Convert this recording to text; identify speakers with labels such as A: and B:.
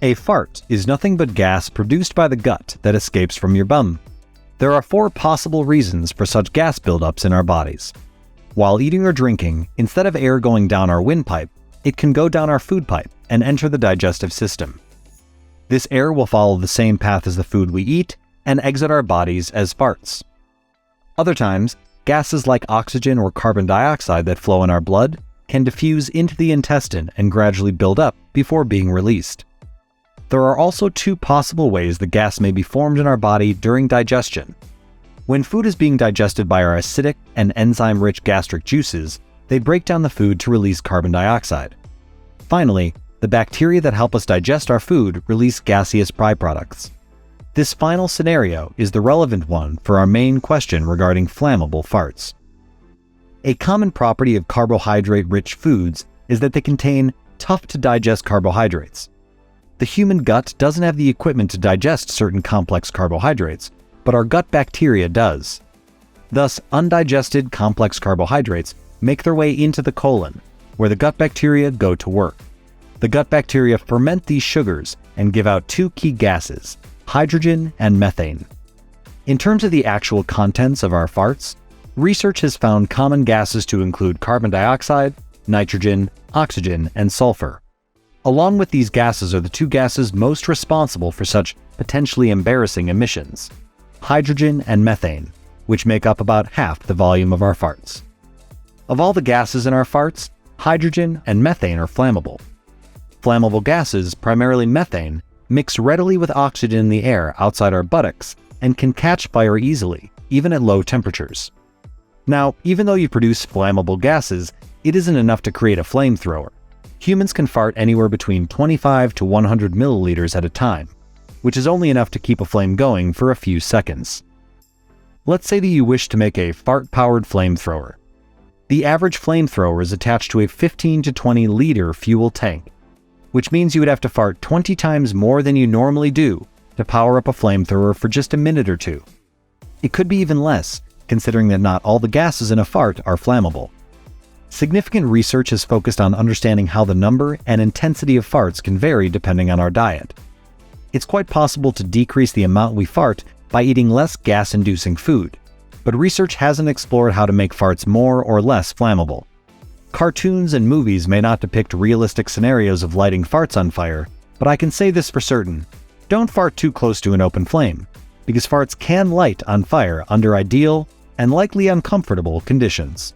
A: A fart is nothing but gas produced by the gut that escapes from your bum. There are 4 possible reasons for such gas buildups in our bodies. While eating or drinking, instead of air going down our windpipe, it can go down our food pipe and enter the digestive system. This air will follow the same path as the food we eat and exit our bodies as farts. Other times, gases like oxygen or carbon dioxide that flow in our blood can diffuse into the intestine and gradually build up before being released. There are also 2 possible ways the gas may be formed in our body during digestion. When food is being digested by our acidic and enzyme-rich gastric juices, they break down the food to release carbon dioxide. Finally, the bacteria that help us digest our food release gaseous byproducts. This final scenario is the relevant one for our main question regarding flammable farts. A common property of carbohydrate-rich foods is that they contain tough-to-digest carbohydrates. The human gut doesn't have the equipment to digest certain complex carbohydrates, but our gut bacteria does. Thus, undigested complex carbohydrates make their way into the colon, where the gut bacteria go to work. The gut bacteria ferment these sugars and give out 2 key gases, hydrogen and methane. In terms of the actual contents of our farts, research has found common gases to include carbon dioxide, nitrogen, oxygen, and sulfur. Along with these gases are the 2 gases most responsible for such potentially embarrassing emissions, hydrogen and methane, which make up about half the volume of our farts. Of all the gases in our farts, hydrogen and methane are flammable. Flammable gases, primarily methane, mix readily with oxygen in the air outside our buttocks and can catch fire easily, even at low temperatures. Now, even though you produce flammable gases, it isn't enough to create a flamethrower. Humans can fart anywhere between 25 to 100 milliliters at a time, which is only enough to keep a flame going for a few seconds. Let's say that you wish to make a fart-powered flamethrower. The average flamethrower is attached to a 15 to 20 liter fuel tank, which means you would have to fart 20 times more than you normally do to power up a flamethrower for just a minute or 2. It could be even less, considering that not all the gases in a fart are flammable. Significant research is focused on understanding how the number and intensity of farts can vary depending on our diet. It's quite possible to decrease the amount we fart by eating less gas-inducing food, but research hasn't explored how to make farts more or less flammable. Cartoons and movies may not depict realistic scenarios of lighting farts on fire, but I can say this for certain: don't fart too close to an open flame, because farts can light on fire under ideal and likely uncomfortable conditions.